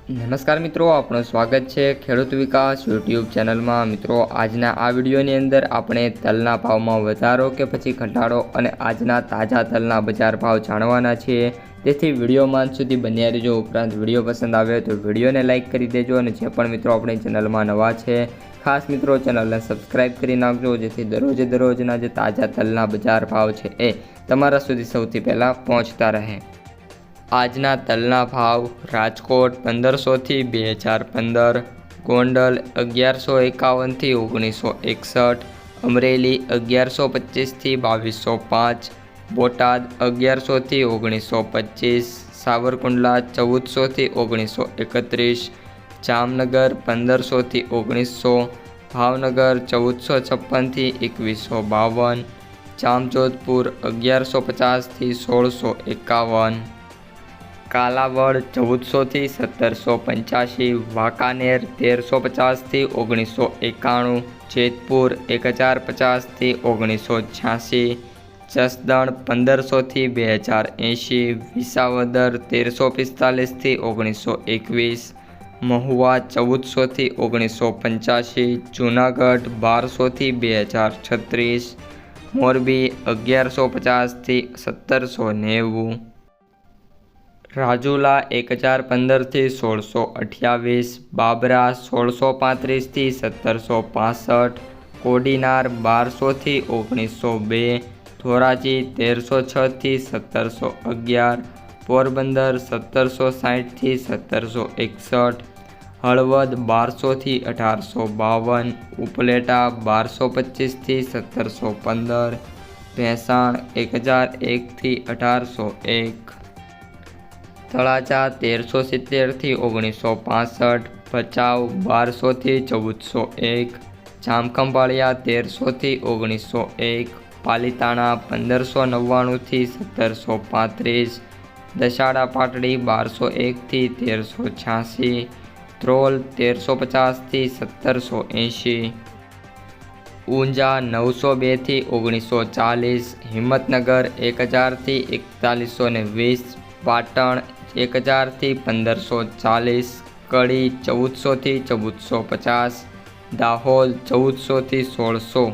નમસ્કાર મિત્રો, આપણું સ્વાગત છે ખેડૂત વિકાસ યુટ્યુબ ચેનલમાં। મિત્રો, આજના આ વિડીયોની અંદર આપણે તલના ભાવમાં વધારો કે પછી ઘટાડો અને આજના તાજા તલના બજાર ભાવ જાણવાના છીએ। તેથી વિડીયોમાં અંત સુધી બન્યા રહેજો। ઉપરાંત વિડીયો પસંદ આવે તો વિડીયોને લાઇક કરી દેજો અને જે પણ મિત્રો આપણી ચેનલમાં નવા છે ખાસ મિત્રો ચેનલને સબસ્ક્રાઈબ કરી નાખજો, જેથી દરરોજના જે તાજા તલના બજાર ભાવ છે એ તમારા સુધી સૌથી પહેલાં પહોંચતા રહે। આજના તલના ભાવ: રાજકોટ 1500 થી 2015, ગોંડલ 1151 થી 1961, અમરેલી 1125 થી 2205, બોટાદ 1100 થી 1925, સાવરકુંડલા 1400 થી 1931, જામનગર 1500 થી 1900, ભાવનગર 1456 થી 2152, જામજોધપુર 1150 થી 1651, કાલાવડ 1400 થી 1785, વાંકાનેર 1350 થી 1991, જેતપુર 1050 થી 1986, જસદણ 1500 થી 2080, વિસાવદર 1345 થી 1921, મહુવા 1400 થી 1985, જૂનાગઢ 1200 થી 2036, મોરબી 1150 થી 1790, રાજુલા 1015 થી 1628, બાબરા 1635 થી 1765, કોડીનાર 1200 થી 1902, ધોરાજી 1306 થી 1711, પોરબંદર 1760 થી 1761, હળવદ 1200 થી 1852, ઉપલેટા 1225 થી 1715, ભેંસાણ 1001 થી 1801, તળાજા 1370 થી 1965, ભચાઉ 1200 થી 1401, જામખંભાળિયા 1300 થી 1901, પાલીતાણા 1599 થી 1735, દસાડા પાટડી 1201 થી 1386, ધ્રોલ 1350 થી 1780, ઊંઝા 902 થી 1940, હિંમતનગર 1000 થી 4120, પાટણ 1000 થી 1540, કડી 1400 થી 1450, દાહોદ 1400 થી 1600।